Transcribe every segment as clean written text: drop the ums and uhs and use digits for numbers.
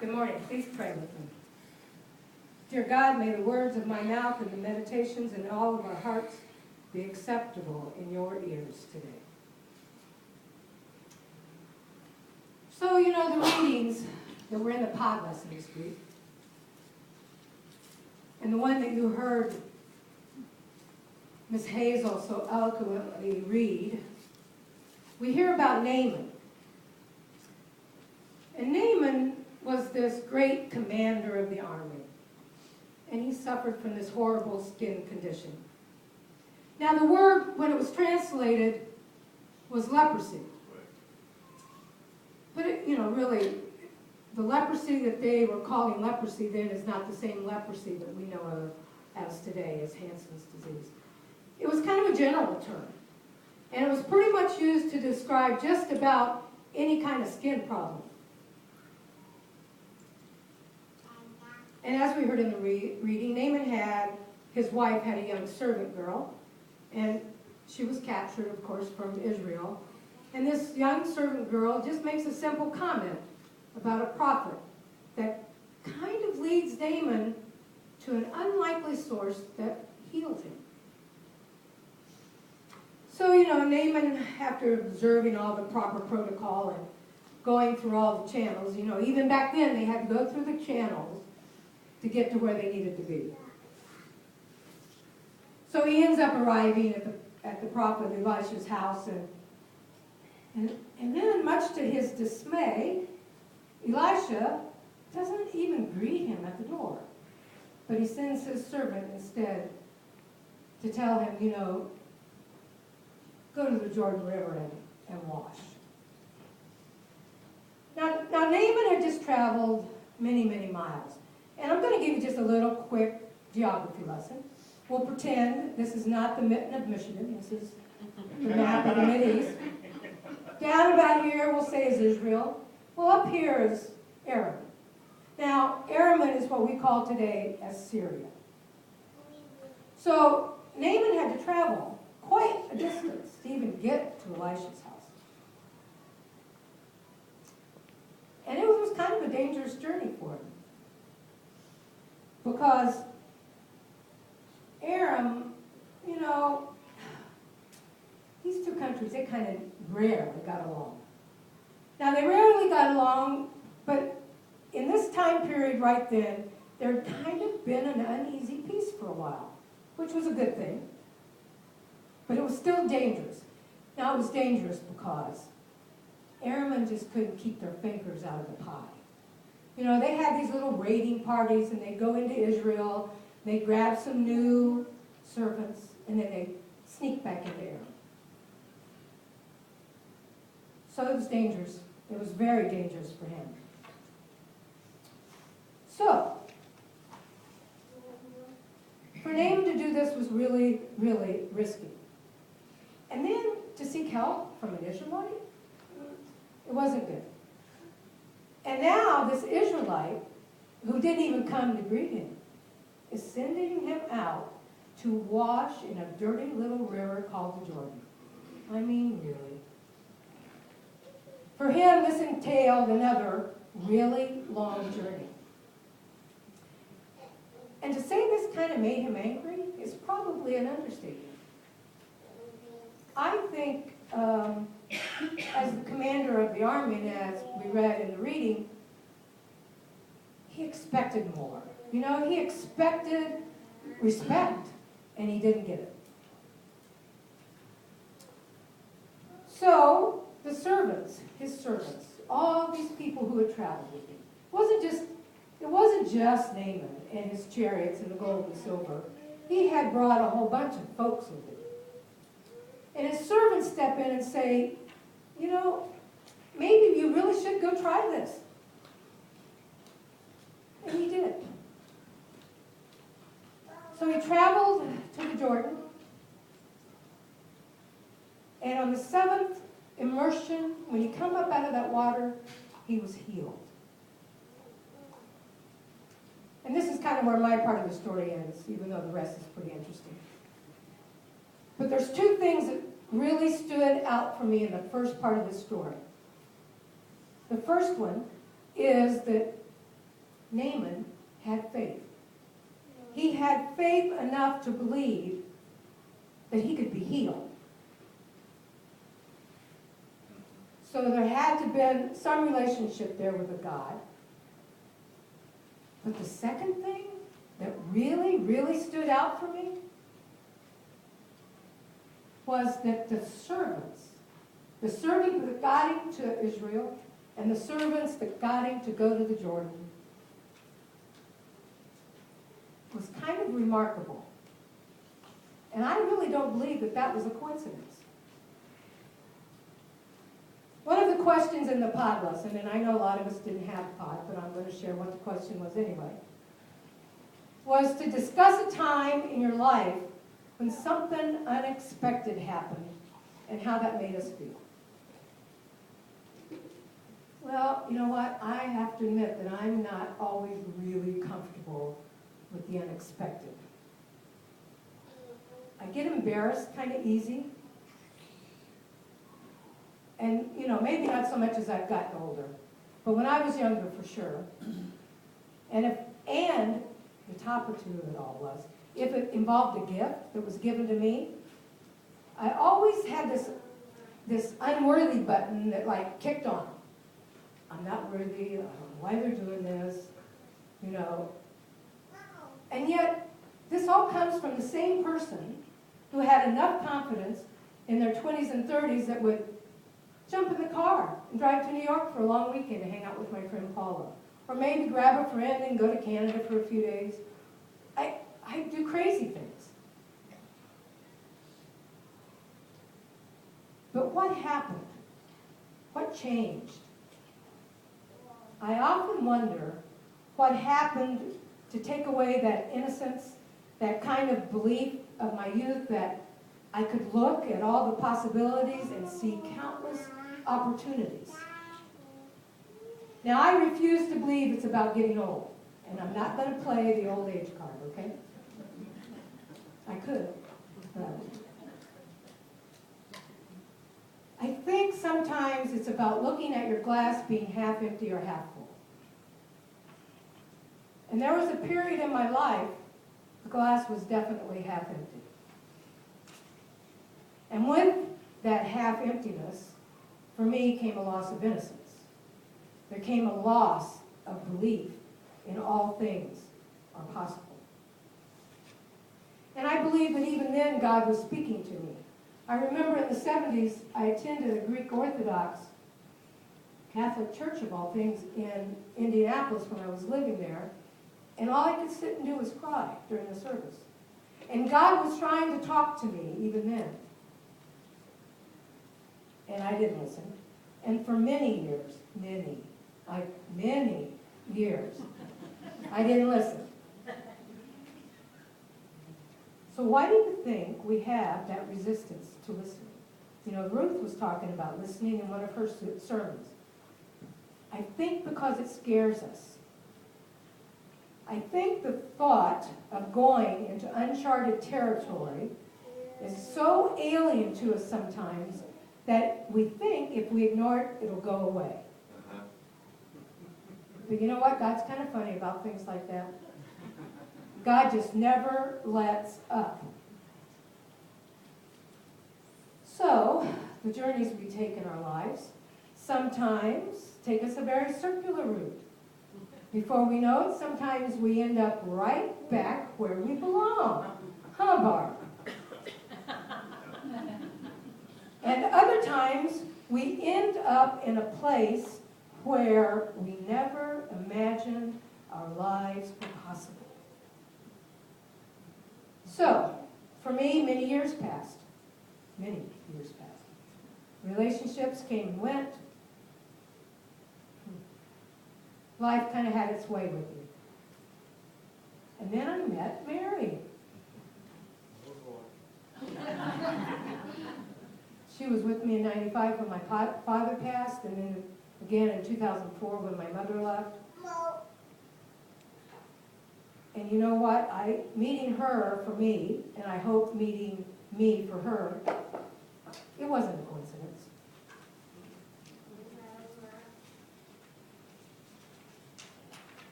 Good morning. Please pray with me. Dear God, may the words of my mouth and the meditations in all of our hearts be acceptable in your ears today. So, the readings that were in the pod lesson this week, and the one that you heard Miss Hazel so eloquently read, we hear about Naaman. And Naaman was this great commander of the army, and he suffered from this horrible skin condition. Now the word, when it was translated, was leprosy. But really, the leprosy that they were calling leprosy then is not the same leprosy that we know of as today as Hansen's disease. It was kind of a general term, and it was pretty much used to describe just about any kind of skin problem. And as we heard in the reading, Naaman his wife had a young servant girl, and she was captured, of course, from Israel. And this young servant girl just makes a simple comment about a prophet that kind of leads Naaman to an unlikely source that healed him. So, Naaman, after observing all the proper protocol and going through all the channels, even back then they had to go through the channels to get to where they needed to be. So he ends up arriving at the prophet Elisha's house, and then, much to his dismay, Elisha doesn't even greet him at the door, but he sends his servant instead to tell him, go to the Jordan River and wash. Now Naaman had just traveled many, many miles. And I'm going to give you just a little quick geography lesson. We'll pretend this is not the mitten of Michigan. This is the map of the Mideast. Down about here, we'll say, is Israel. Well, up here is Aram. Now, Aram is what we call today as Syria. So Naaman had to travel quite a distance to even get to Elisha's house. And it was kind of a dangerous journey for him. Because Aram, these two countries, they kind of rarely got along. Now, they rarely got along, but in this time period right then, there had kind of been an uneasy peace for a while, which was a good thing. But it was still dangerous. Now, it was dangerous because Aram just couldn't keep their fingers out of the pie. They had these little raiding parties, and they'd go into Israel, they'd grab some new servants, and then they'd sneak back into Aram. So it was dangerous. It was very dangerous for him. So, for Naaman to do this was really, really risky. And then to seek help from an Israelite, it wasn't good. And now this Israelite, who didn't even come to greet him, is sending him out to wash in a dirty little river called the Jordan. I mean, really. For him, this entailed another really long journey. And to say this kind of made him angry is probably an understatement. I think as the commander of the army, and as we read in the reading, he expected more. He expected respect, and he didn't get it. So, the servants, his servants, all these people who had traveled with him, it wasn't just Naaman and his chariots and the gold and silver. He had brought a whole bunch of folks with him. And his servants step in and say, maybe you really should go try this. And he did. So he traveled to the Jordan. And on the 7th immersion, when he come up out of that water, he was healed. And this is kind of where my part of the story ends, even though the rest is pretty interesting. But there's two things that really stood out for me in the first part of the story. The first one is that Naaman had faith. He had faith enough to believe that he could be healed. So there had to have been some relationship there with a God. But the second thing that really, really stood out for me was that the servant that got him to Israel and the servants that got him to go to the Jordan was kind of remarkable. And I really don't believe that that was a coincidence. One of the questions in the pod lesson, and I know a lot of us didn't have pod, but I'm going to share what the question was anyway, was to discuss a time in your life when something unexpected happened and how that made us feel. Well, you know what? I have to admit that I'm not always really comfortable with the unexpected. I get embarrassed kind of easy. And, maybe not so much as I've gotten older. But when I was younger, for sure. And the top or two of it all was, if it involved a gift that was given to me, I always had this unworthy button that kicked on. I'm not worthy, I don't know why they're doing this, And yet, this all comes from the same person who had enough confidence in their 20s and 30s that would jump in the car and drive to New York for a long weekend to hang out with my friend Paula. Or maybe grab a friend and go to Canada for a few days. I do crazy things. But what happened? What changed? I often wonder what happened to take away that innocence, that kind of belief of my youth that I could look at all the possibilities and see countless opportunities. Now, I refuse to believe it's about getting old, and I'm not going to play the old age card, okay? I could, but I think sometimes it's about looking at your glass being half empty or half full. And there was a period in my life, the glass was definitely half empty. And with that half emptiness, for me, came a loss of innocence. There came a loss of belief in all things are possible. And I believe that even then God was speaking to me. I remember in the 70s, I attended a Greek Orthodox Catholic church of all things in Indianapolis when I was living there. And all I could sit and do was cry during the service. And God was trying to talk to me even then. And I didn't listen. And for many years, many years, I didn't listen. So why do you think we have that resistance to listening? Ruth was talking about listening in one of her sermons. I think because it scares us. I think the thought of going into uncharted territory is so alien to us sometimes that we think if we ignore it, it'll go away. But you know what? God's kind of funny about things like that. God just never lets up. So, the journeys we take in our lives sometimes take us a very circular route. Before we know it, sometimes we end up right back where we belong. Huh, Barb? And other times, we end up in a place where we never imagined our lives were possible. So, for me, many years passed. Relationships came and went. Life kind of had its way with me. And then I met Mary. She was with me in 95 when my father passed, and then again in 2004 when my mother left. And you know what? Meeting her for me, and I hope meeting me for her, it wasn't a coincidence.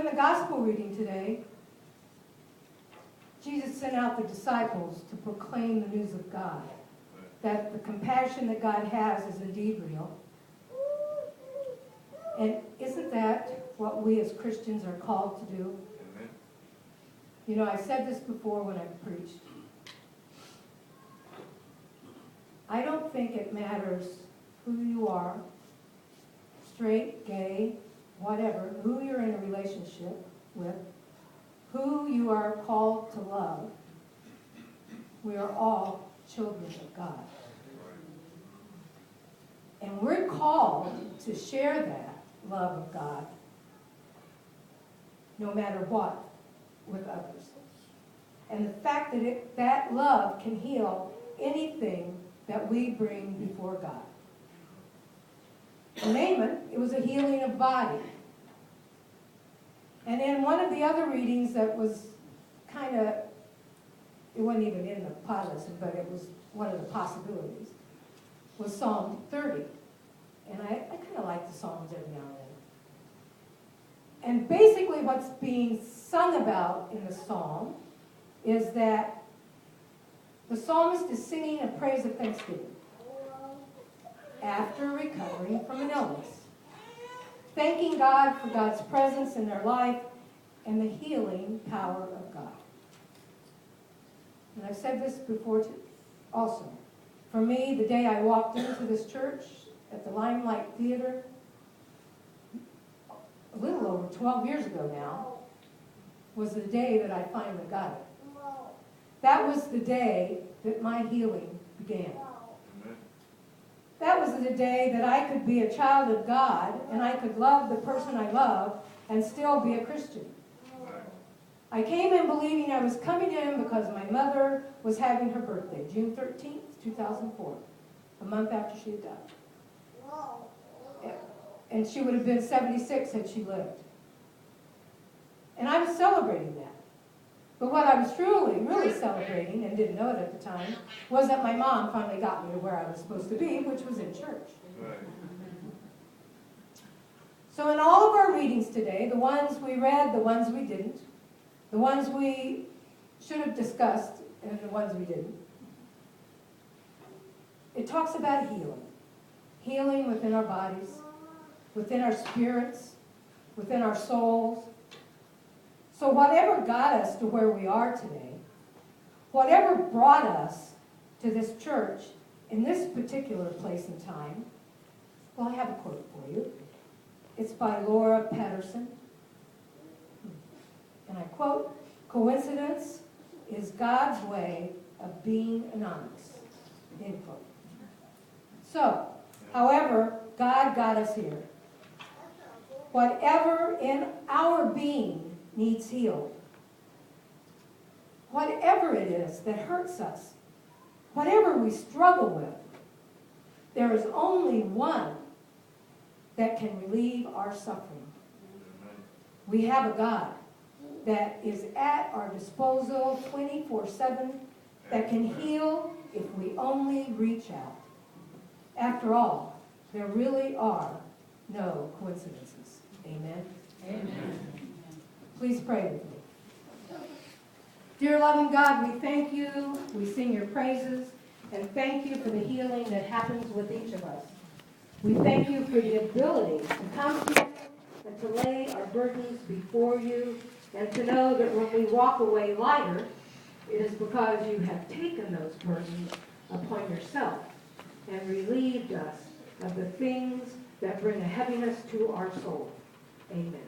in the gospel reading today, Jesus sent out the disciples to proclaim the news of God, that the compassion that God has is indeed real. And isn't that what we as Christians are called to do? Amen. You know, I said this before when I preached. I don't think it matters who you are, straight, gay, whatever, who you're in a relationship with, who you are called to love. We are all children of God. And we're called to share that love of God, no matter what, with others. And the fact that that love can heal anything that we bring before God. For Naaman, it was a healing of body. And in one of the other readings that was kind of, it wasn't even in the pot lesson, but it was one of the possibilities, was Psalm 30. And I kind of like the Psalms every now and then. And basically what's being sung about in the Psalm is that the psalmist is singing a praise of thanksgiving after recovering from an illness, thanking God for God's presence in their life and the healing power of God. And I've said this before too, also. For me, the day I walked into this church at the Limelight Theater, a little over 12 years ago now, was the day that I finally got it. That was the day that my healing began. That was the day that I could be a child of God and I could love the person I love and still be a Christian. I came in believing I was coming in because my mother was having her birthday, June 13th, 2004, a month after she had died. And she would have been 76 had she lived. And I was celebrating that. But what I was truly, really celebrating, and didn't know it at the time, was that my mom finally got me to where I was supposed to be, which was in church. Right. So in all of our readings today, the ones we read, the ones we didn't, the ones we should have discussed, and the ones we didn't, it talks about healing. Healing within our bodies, within our spirits, within our souls. So whatever got us to where we are today, whatever brought us to this church in this particular place and time, well, I have a quote for you. It's by Laura Patterson. And I quote, "Coincidence is God's way of being anonymous." End quote. So, however, God got us here. Whatever in our being needs healed. Whatever it is that hurts us, whatever we struggle with, there is only one that can relieve our suffering. We have a God that is at our disposal 24/7, that can heal if we only reach out. After all, there really are no coincidences. Amen? Amen. Please pray with me. Dear loving God, we thank you, we sing your praises, and thank you for the healing that happens with each of us. We thank you for the ability to come to you and to lay our burdens before you, and to know that when we walk away lighter, it is because you have taken those burdens upon yourself and relieved us of the things that bring a heaviness to our soul. Amen.